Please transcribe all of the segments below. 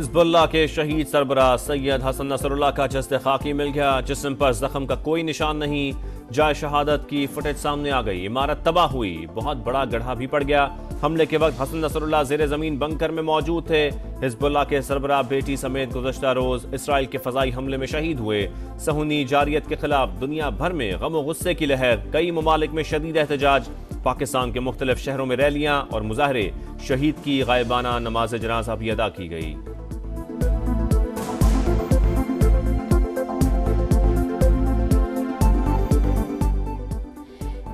Hezbollah के शहीद सरबराह Syed Hasan Nasrallah का जस्द खाकी मिल गया। जिस्म पर जख्म का कोई निशान नहीं। जाए शहादत की फुटेज सामने आ गई। इमारत तबाह हुई, बहुत बड़ा गड्ढा भी पड़ गया। हमले के वक्त हसन नसरुल्लाह जेर जमीन बंकर में मौजूद थे। हिजबुल्लाह के सरबराह बेटी समेत गुज़श्ता रोज इसराइल के फजाई हमले में शहीद हुए। सहूनी जारियत के खिलाफ दुनिया भर में गम और गुस्से की लहर। कई ममालिक में शदीद एहतजाज। पाकिस्तान के मुख्तलिफ शहरों में रैलियां और मुजाहरे। शहीद की गायबाना नमाज जनाजा भी अदा की गई।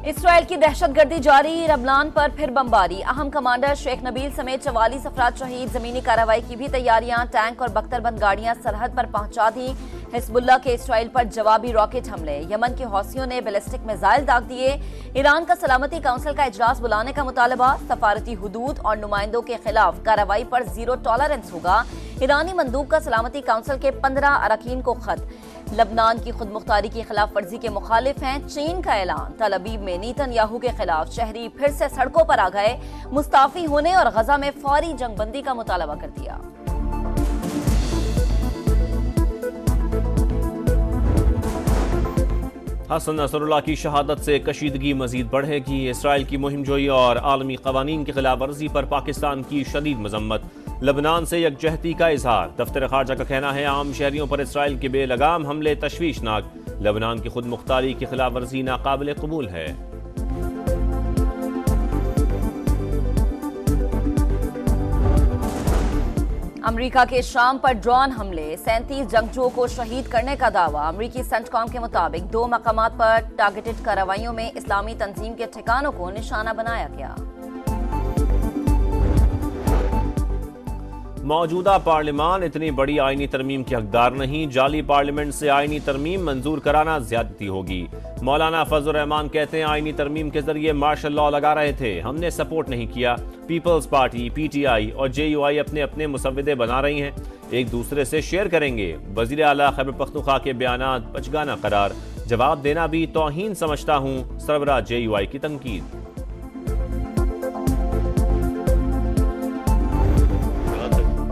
इसराइल की दहशतगर्दी जारी। लबनान पर फिर बमबारी। अहम कमांडर शेख नबील समेत 44 अफराद शहीद। जमीनी कार्रवाई की भी तैयारियां। टैंक और बख्तरबंद गाड़ियां सरहद पर पहुंचा दी। हिजबुल्लाह के इसराइल पर जवाबी रॉकेट हमले। यमन के हौसियों ने बैलिस्टिक मिसाइल दाग दिए। ईरान का सलामती काउंसिल का इजलास बुलाने का मुतालबा। सफारती हुदूद और नुमाइंदों के खिलाफ कार्रवाई पर जीरो टॉलरेंस होगा। ईरानी मंदूब का सलामती काउंसिल के 15 अरकान को खत। लबनान की खुद मुख्तारी की खिलाफ वर्जी के मुखालिफ हैं। चीन का ऐलान। तल अबीब में नेतन्याहू के खिलाफ शहरी फिर से सड़कों पर आ गए। मुस्ताफी होने और गजा में फौरी जंगबंदी का मुतालबा कर दिया। हसन नसरुल्लाह की शहादत से कशीदगी मजीद बढ़ेगी। इसराइल की मुहिमजोई और आलमी कवानीन की खिलाफ वर्जी पर पाकिस्तान की शदीद मजम्मत। लबनान से यकजहती का इजहार। दफ्तर खारजा का कहना है आम शहरियों पर इसराइल के बेलगाम हमले तशवीशनाक। लबनान की खुद मुख्तारी की खिलाफ वर्जी नाकाबिल कबूल है। अमेरिका के शाम पर ड्रोन हमले। 37 जंगजुओं को शहीद करने का दावा। अमेरिकी सेंटकॉम के मुताबिक 2 मकामात पर टारगेटेड कार्रवाइयों में इस्लामी तंजीम के ठिकानों को निशाना बनाया गया। मौजूदा पार्लियामान इतनी बड़ी आईनी तरमीम की हकदार नहीं। जाली पार्लियामेंट से आईनी तरमीम मंजूर कराना ज्यादती होगी। मौलाना फजल रहमान कहते हैं आईनी तरमीम के जरिए मार्शल लॉ लगा रहे थे, हमने सपोर्ट नहीं किया। पीपल्स पार्टी, पीटीआई और जेयूआई अपने अपने मुसव्विदे बना रही हैं, एक दूसरे से शेयर करेंगे। वजीर आला खैबर पख्तूनख्वा के बयानात बचगाना करार। जवाब देना भी तौहीन समझता हूँ। सरबराह जेयूआई की तनकीद।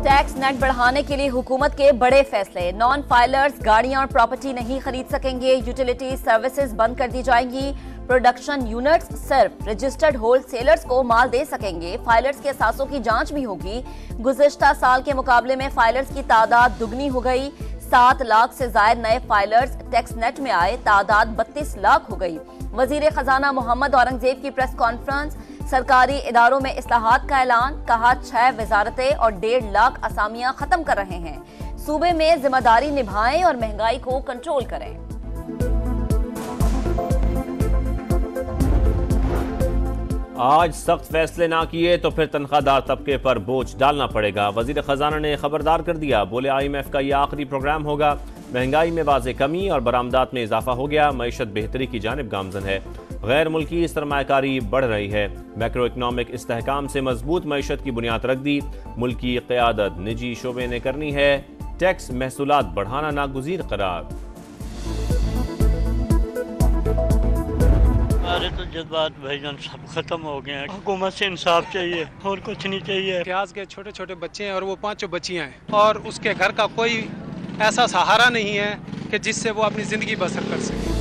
टैक्स नेट बढ़ाने के लिए हुकूमत के बड़े फैसले। नॉन फाइलर्स गाड़ियां और प्रॉपर्टी नहीं खरीद सकेंगे। यूटिलिटी सर्विसेज बंद कर दी जाएंगी। प्रोडक्शन यूनिट्स सिर्फ रजिस्टर्ड होलसेलर्स को माल दे सकेंगे। फाइलर्स के असासों की जांच भी होगी। गुज़िश्ता साल के मुकाबले में फाइलर्स की तादाद दुगनी हो गई। 7 लाख से ज्यादा नए फाइलर्स टैक्स नेट में आए। तादाद 32 लाख हो गई। वजीर खजाना मोहम्मद औरंगजेब की प्रेस कॉन्फ्रेंस। सरकारी इदारों में इस्लाहात का ऐलान। कहा 6 वजारतें और 1.5 लाख असामियां खत्म कर रहे हैं। सूबे में जिम्मेदारी निभाएं और महंगाई को कंट्रोल करें। आज सख्त फैसले ना किए तो फिर तनख्वाहदार तबके पर बोझ डालना पड़ेगा। वजीर खजाना ने खबरदार कर दिया। बोले IMF का यह आखिरी प्रोग्राम होगा। महंगाई में वाज़े कमी और बरामदात में इजाफा हो गया। मईशत बेहतरी की जानिब गामजन है। गैर मुल्की सरमायाकारी बढ़ रही है। मैक्रो इकनॉमिक इस्तेहकाम से मजबूत मईशत की बुनियाद रख दी। मुल्की क़यादत निजी शोबे ने करनी है। टैक्स महसूलात बढ़ाना नागुज़ीर करार। हमारे तो जज्बात भाईजान सब खत्म हो गए हैं। हुकूमत से इंसाफ चाहिए और कुछ नहीं चाहिए। प्याज के छोटे छोटे बच्चे हैं और वो 5 बच्चियां हैं और उसके घर का कोई ऐसा सहारा नहीं है कि जिससे वो अपनी जिंदगी बसर कर सके।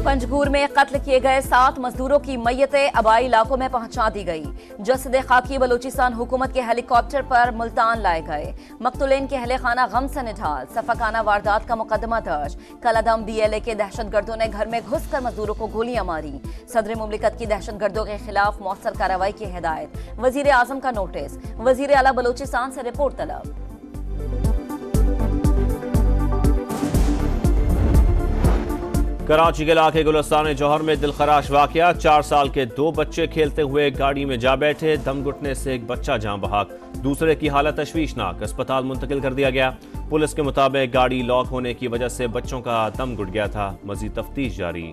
पंजगूर में कत्ल किए गए 7 मजदूरों की मैयतें आबाई इलाकों में पहुंचा दी गई। जसद खाकी बलूचिस्तान हुकूमत के हेलीकॉप्टर पर मुल्तान लाए गए। मकतूलेन के अहले खाना गम से निढाल। सफाकाना वारदात का मुकदमा दर्ज। कलादम BLA के दहशतगर्दों ने घर में घुसकर मजदूरों को गोलियां मारी। सदर मुमलिकत की दहशतगर्दों के खिलाफ मौसर कार्रवाई की हिदायत। वजीर आजम का नोटिस। वजीर आला बलूचिस्तान से रिपोर्ट तलब। कराची के इलाके गुलिस्तान जौहर में दिलखराश वाकया। 4 साल के 2 बच्चे खेलते हुए गाड़ी में जा बैठे। दम घुटने से एक बच्चा जान बहक, दूसरे की हालत तशवीशनाक। अस्पताल मुंतकिल कर दिया गया। पुलिस के मुताबिक गाड़ी लॉक होने की वजह से बच्चों का दम घुट गया था। मजीद तफ्तीश जारी।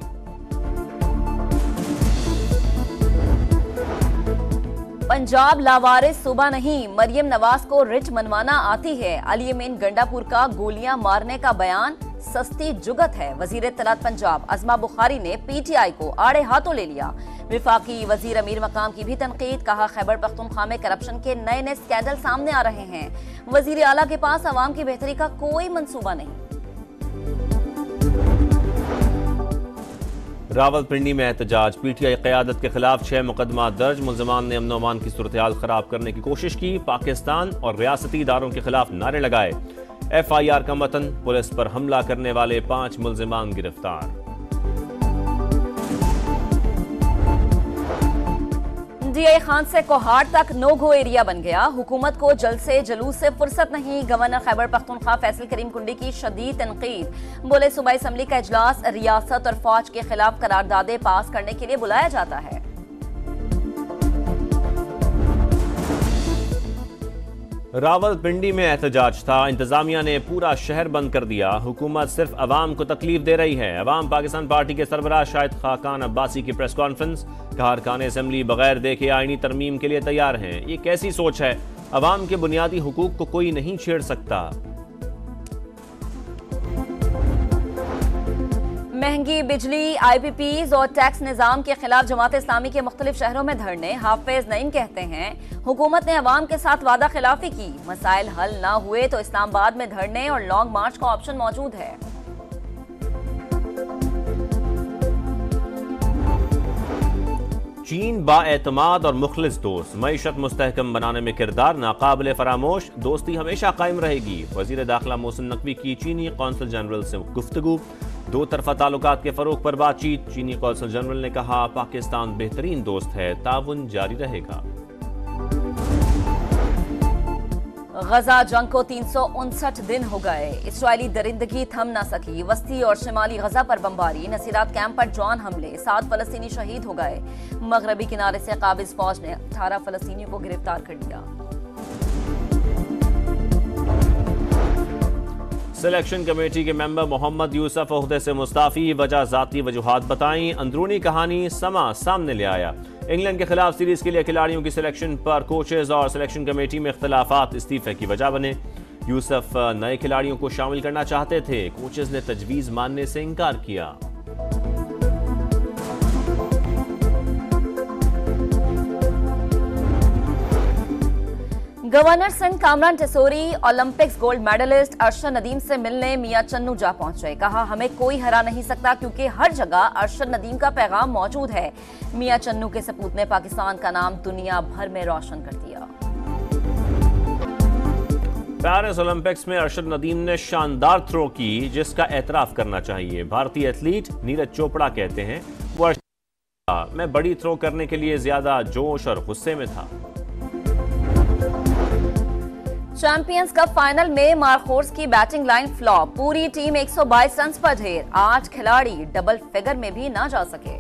पंजाब लावारिस सूबा नहीं। मरियम नवाज को रिट मनवाना आती है। अली अमीन गंडापुर का गोलियां मारने का बयान सस्ती जुगत है। वजीर इत्तलात पंजाब अज़मा बुखारी ने PTI को आड़े हाथों ले लिया। विफाकी वजीर अमीर मकाम की भी तनकीद, कहा खैबर पख्तूनख्वा में करप्शन के नए नए स्कैंडल सामने आ रहे हैं। वजीर आला के पास अवाम की बेहतरी का कोई मंसूबा नहीं। रावलपिंडी में एहतजाज, PTI क़यादत के खिलाफ 6 मुकदमा दर्ज। मुल्ज़िमान ने अमन अमान की सूरत-ए-हाल खराब करने की कोशिश की। पाकिस्तान और रियासती इदारों के खिलाफ नारे लगाए। FIR का मतन, पुलिस पर हमला करने वाले 5 मुल्ज़िमान गिरफ्तार। DI खान से कोहाट तक नो गो एरिया बन गया। हुकूमत को जल्द से जुलूस से फुर्सत नहीं। गवर्नर खैबर पख्तूनख्वा फैसल करीम कुंडी की शदीद तनकीद। बोले सूबाई असम्बली का इजलास रियासत और फौज के खिलाफ करारदादे पास करने के लिए बुलाया जाता है। रावलपिंडी में एहतजाज था। इंतजामिया ने पूरा शहर बंद कर दिया। हुकूमत सिर्फ अवाम को तकलीफ दे रही है। अवाम पाकिस्तान पार्टी के सरबराह शाहिद खाकान अब्बासी की प्रेस कॉन्फ्रेंस, कहा अरकान असेंबली बगैर देखे आईनी तरमीम के लिए तैयार हैं। ये कैसी सोच है? अवाम के बुनियादी हुकूक को कोई नहीं छेड़ सकता। महंगी बिजली, IPPs और टैक्स निजाम के खिलाफ जमात इस्लामी के मुख्तलिफ शहरों में धरने। हाफिज नईम कहते हैं हुकूमत ने अवाम के साथ वादा खिलाफी की। मसाइल हल ना हुए तो इस्लामाबाद में धरने और लॉन्ग मार्च का ऑप्शन मौजूद है। चीन बाएतमाद और मुखलिस दोस्त, मईशत मुस्तहकम बनाने में किरदार नाकाबिले फरामोश। दोस्ती हमेशा कायम रहेगी। वजीर दाखिला मोहसिन नकवी की चीनी कौंसल जनरल से गुफ्तगू। 2 तरफा ताल्लुकात के फरोग पर बातचीत। चीनी कौंसल जनरल ने कहा पाकिस्तान बेहतरीन दोस्त है, ताउन जारी रहेगा। गजा जंग को 359 दिन हो गए। इसराइली दरिंदगी थम न सकी। वस्ती और शिमाली गजा पर बमबारी, नसीरात कैंप पर ड्रोन हमले, 7 फलस्तीनी शहीद हो गए। मगरबी किनारे से काबिज फौज ने 18 फलस्तीनियों को गिरफ्तार कर लिया। सिलेक्शन कमेटी के मेंबर मोहम्मद यूसुफ ओहदे से मुस्ताफी, वजह जाती वजूहात बताई। अंदरूनी कहानी समा सामने ले आया। इंग्लैंड के खिलाफ सीरीज के लिए खिलाड़ियों की सिलेक्शन पर कोचेज और सिलेक्शन कमेटी में इख्तलाफात इस्तीफे की वजह बने। यूसुफ नए खिलाड़ियों को शामिल करना चाहते थे, कोचेज ने तजवीज मानने से इनकार किया। Governor Sindh Kamran Tessori Olympics gold medalist Arshad Nadeem से मिलने मियां चन्नू जा पहुंचे। कहा हमें कोई हरा नहीं सकता क्योंकि हर जगह अरशद नदीम का पैगाम मौजूद है। मियां चन्नू के सपूत ने पाकिस्तान का नाम दुनिया भर में रोशन कर दिया। पेरिस ओलंपिक्स में अरशद नदीम ने शानदार थ्रो की, जिसका एतराफ करना चाहिए। भारतीय एथलीट नीरज चोपड़ा कहते हैं वो मैं बड़ी थ्रो करने के लिए ज्यादा जोश और गुस्से में था। चैंपियंस कप फाइनल में मार्कोर्स की बैटिंग लाइन फ्लॉप। पूरी टीम 122 रन पर ढेर। 8 खिलाड़ी डबल फिगर में भी ना जा सके।